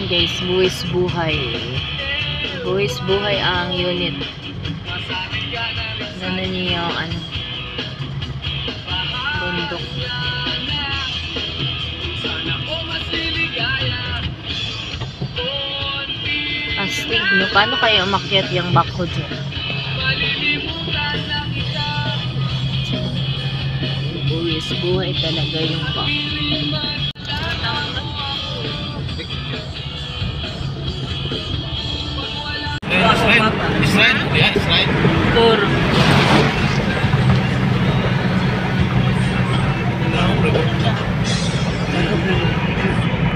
guys, buwis buhay. Buwis buhay ang unit. Ano niyo yung ano? Bundok. Astig, no? Paano kayo umakyat yung bako dyan? Buwis buhay talaga yung bako. Israel. Tour.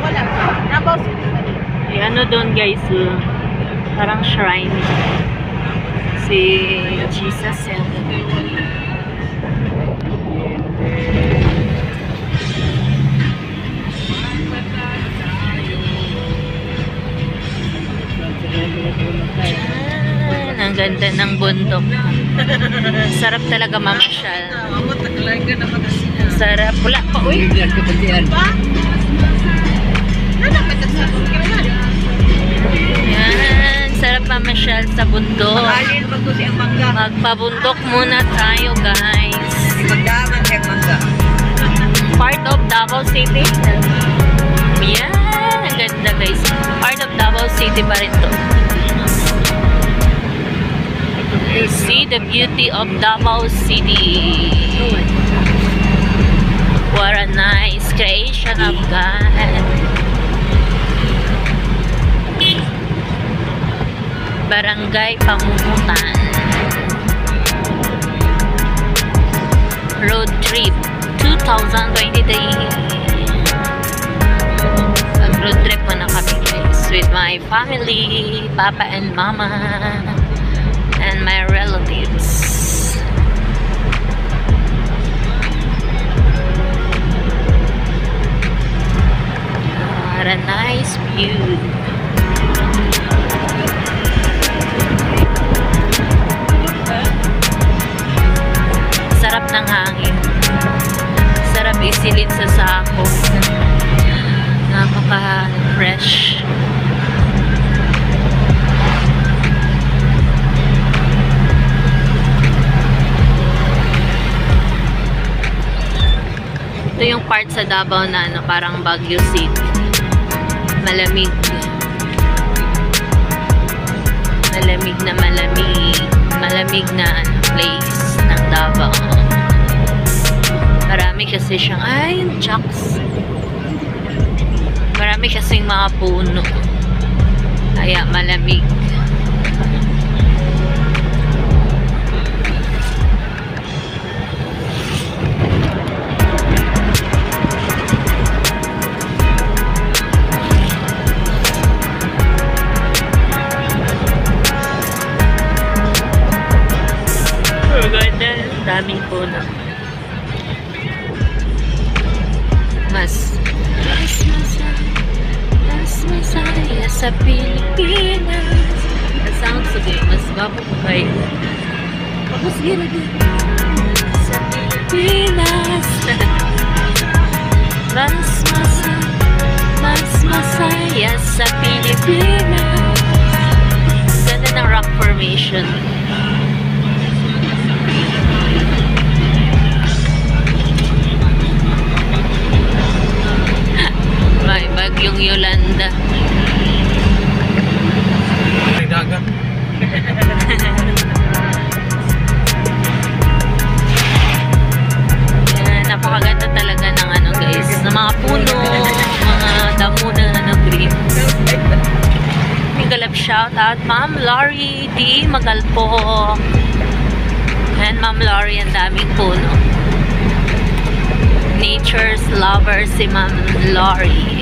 Wala pa. Nabaw Ay, ano doon guys, parang shrine. Si Jesus yan. Ang ganda ng bundok. Sarap talaga mamasyal. Sarap. Wala pa, uy. Yan. Sarap mamasyal sa bundok. Magpabundok muna tayo, guys. Part of Davao City. Yan. Ang ganda, guys. Part of Davao City pa rin to. See the beauty of Davao City. What a nice creation of God. Barangay Pamumutan. Road trip 2023. Mag-road trip muna kami guys with my family, Papa and Mama, and my relatives. What a nice view. Sarap ng hangin. Sarap isilid sa sako. Napaka-fresh. Ito yung part sa Davao na ano, parang Baguio City. Malamig. Malamig na malamig. Malamig na ano, place ng Davao. Marami kasi siyang, ay, jocks. Marami kasing mga puno. Kaya malamig. Daming puno. Mas masaya sa Pilipinas. Ang sound sige, mas babukay. Tapos gila din. Sa Pilipinas. Mas masaya sa Pilipinas. Ganda ng rock formation. May bagyong Yolanda. May dagat. Yan, napakaganda talaga ng ano guys, ng mga puno, mga damo na ano, green. Galap shout out Ma'am Lori D. Magalpo. And Ma'am Lori, ang daming puno. Nature's lover si Ma'am Lori.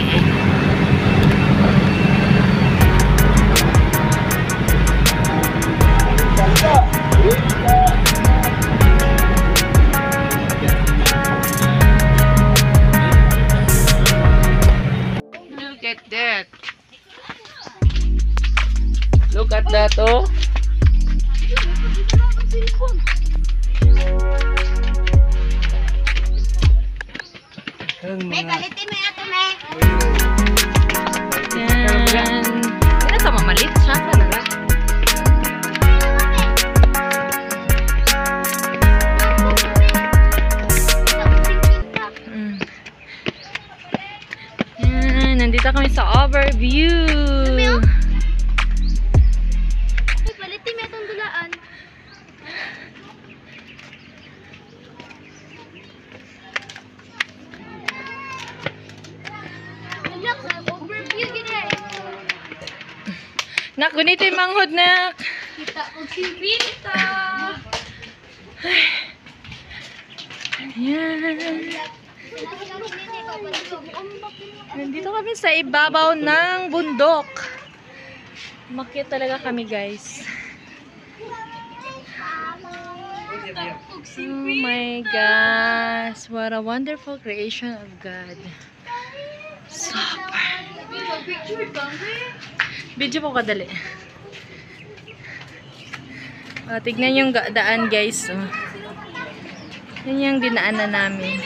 Look at that. Look at that, oh. May kalitin mo ato, me. Yan. Hindi sa mamalit. Siya ka na lang. Yan. Nandito kami sa overview. May kalitin mo itong dulaan. Overview gina. Nak, gunito yung manghod, nak. Kita ko si Vita. Yan. Nandito kami sa ibabaw ng bundok. Makyat talaga kami, guys. Oh my gosh. What a wonderful creation of God. Super. Video po kadali. Tignan yung daan, guys. Oh. Yan yung dinaanan namin.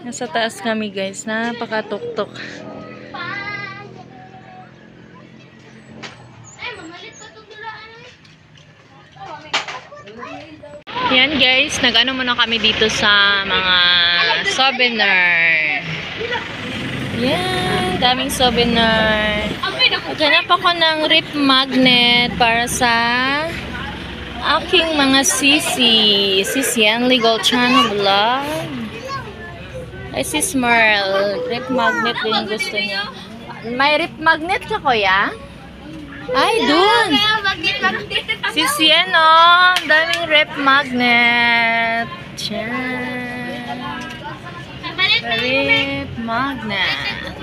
Nasa taas kami, guys. Napakatuktok. Yan, guys. Nag-ano muna kami dito sa mga souvenir. Yan. Daming souvenir. Naghanap ako ng rip magnet para sa aking mga sisi. Sisi Ann Legal Channel Vlog. Ay, si Smurl. Rip magnet din gusto niya. May rip magnet ka, kuya? Ay, dun! Si Sien, oh! Daming rep magnet. Diyan. Rep magnet.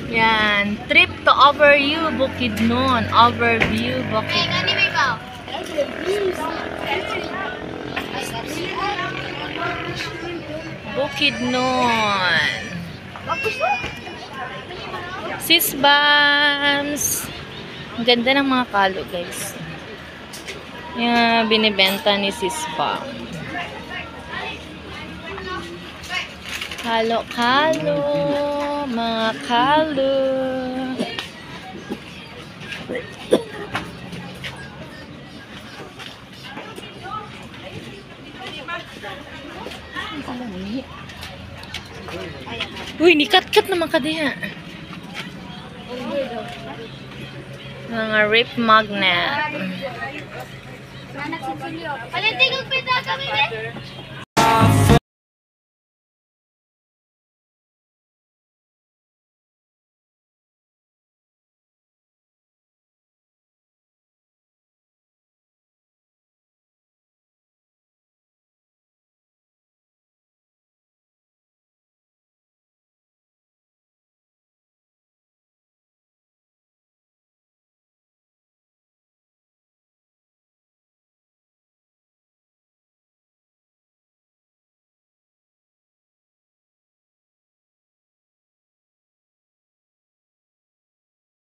Yan. Trip to Overview, Bukidnon. Overview, Bukidnon. Bukidnon. Sisbams. Ang ganda ng mga kalo, guys. Yan, binibenta ni Sisbam. Kalo-kalo. Mga kalo. Uy, nikat-kat naman ka diha. Mga rip magnet. Palitin kong pita kami,